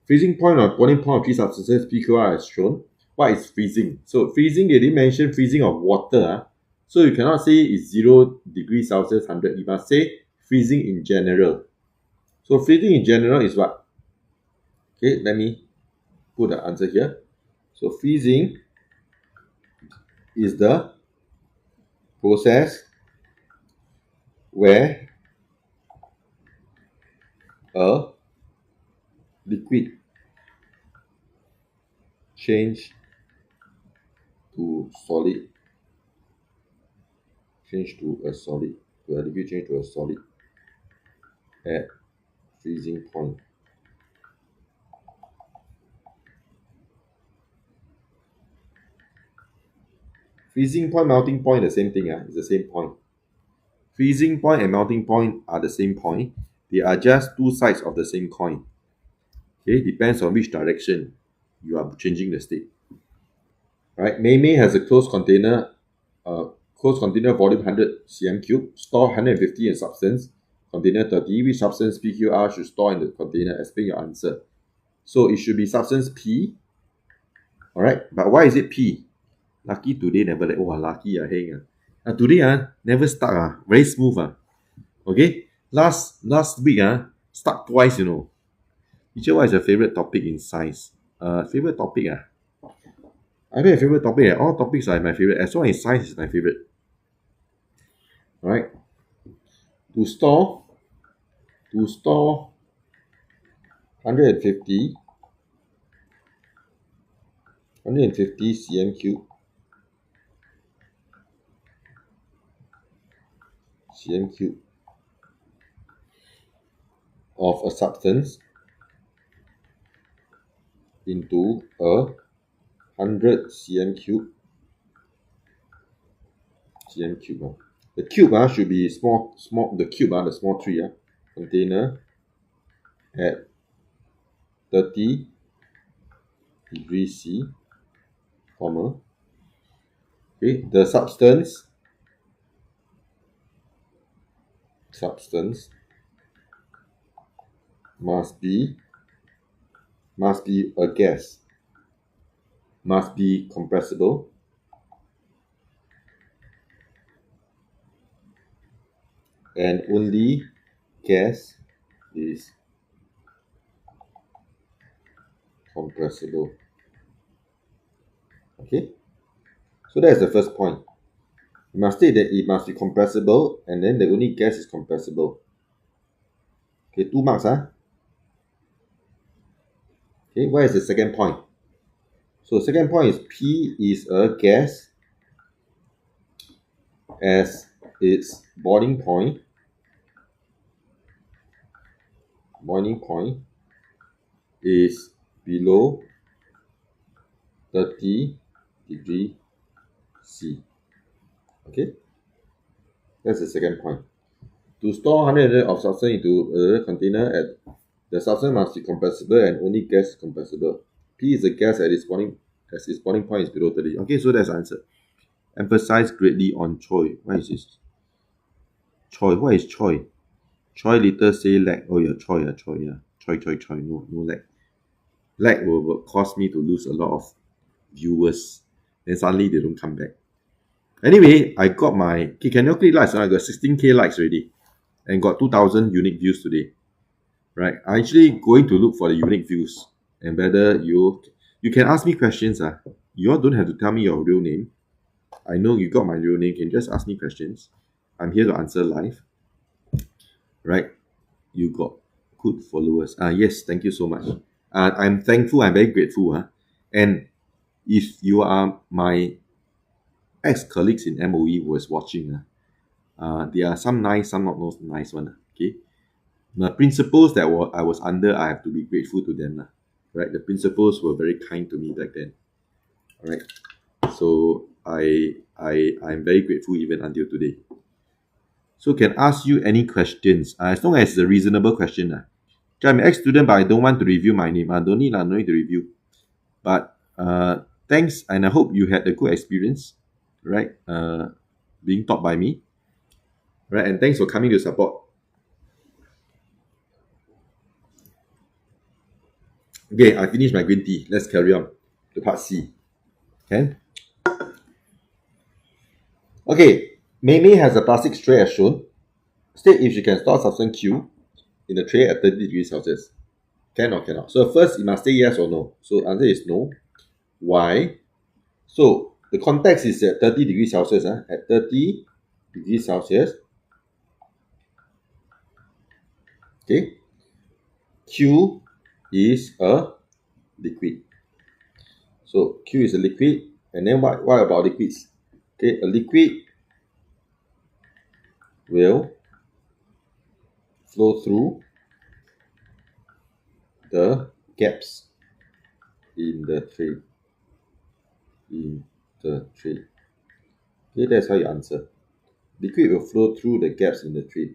Freezing point or boiling point of three substances PQR as shown. What is freezing? So freezing, they didn't mention freezing of water. So you cannot say it's 0 degrees Celsius, 100. You must say freezing in general. So freezing in general is what? Okay, let me put the answer here. So freezing is the process where a liquid change to solid, a liquid change to a solid at freezing point. Freezing point, melting point, the same thing. It's the same point. Freezing point and melting point are the same point. They are just two sides of the same coin. Okay, depends on which direction you are changing the state. Right, Mei has a closed container volume 100 cm3, store 150 in substance, container 30. Which substance PQR should store in the container? Explain your answer. So it should be substance P. Alright, but why is it P? Lucky today never let. Oh, lucky hang. Today never stuck. Very smooth. Okay, last week stuck twice, you know. Teacher, what is your favorite topic in science? Favorite topic I don't have favorite topic. All topics are my favorite. As long as science is my favorite. Alright. To store 150 cm3 of a substance into a 100 cm3. The cube should be small. The cube the small tree container at 30 degrees C, comma. Okay, the substance must be a gas, must be compressible, and only gas is compressible. Okay, so that's the first point. You must state that it must be compressible, and then the only gas is compressible. Okay, 2 marks. Okay, what is the second point? So second point is P is a gas as its boiling point is below 30 degree C. Okay, that's the second point. To store 100 of substance into a container, the substance must be compressible and only gas is compressible. P is the gas at its boiling point is below 30. Okay, so that's the answer. Emphasize greatly on Choi. What is this? Choi. What is Choi? Choi later say lag. Oh yeah, Choi. Choi. No lag. Lag will cause me to lose a lot of viewers. Then suddenly they don't come back. Anyway, I got my... Okay, can you click likes? I got 16k likes already. And got 2,000 unique views today. Right? I'm actually going to look for the unique views. And whether you can ask me questions. You all don't have to tell me your real name. I know you got my real name. You can just ask me questions. I'm here to answer live. Right? You got good followers. Yes, thank you so much. I'm thankful. I'm very grateful. And if you are my ex-colleagues in MOE who was watching, there are some nice, some not most nice one. Okay, the principals that I was under, I have to be grateful to them. Right, the principals were very kind to me back then. All right, so I'm very grateful even until today. So can ask you any questions as long as it's a reasonable question. I'm an ex-student, but I don't want to review my name. Don't need to review. But thanks, and I hope you had a good experience, right? Being taught by me, right? And thanks for coming to support. Okay, I finished my green tea. Let's carry on to part C. Okay. Okay, Mei has a plastic tray as shown. State if she can store substance Q in the tray at 30 degrees Celsius. Can or cannot? So first, you must say yes or no. So answer is no. Why? So the context is at 30 degrees Celsius. At 30 degrees Celsius. Okay. Q is a liquid. So Q is a liquid. And then what about liquids? Okay, a liquid will flow through the gaps in the tray. Okay, that's how you answer. Liquid will flow through the gaps in the tray.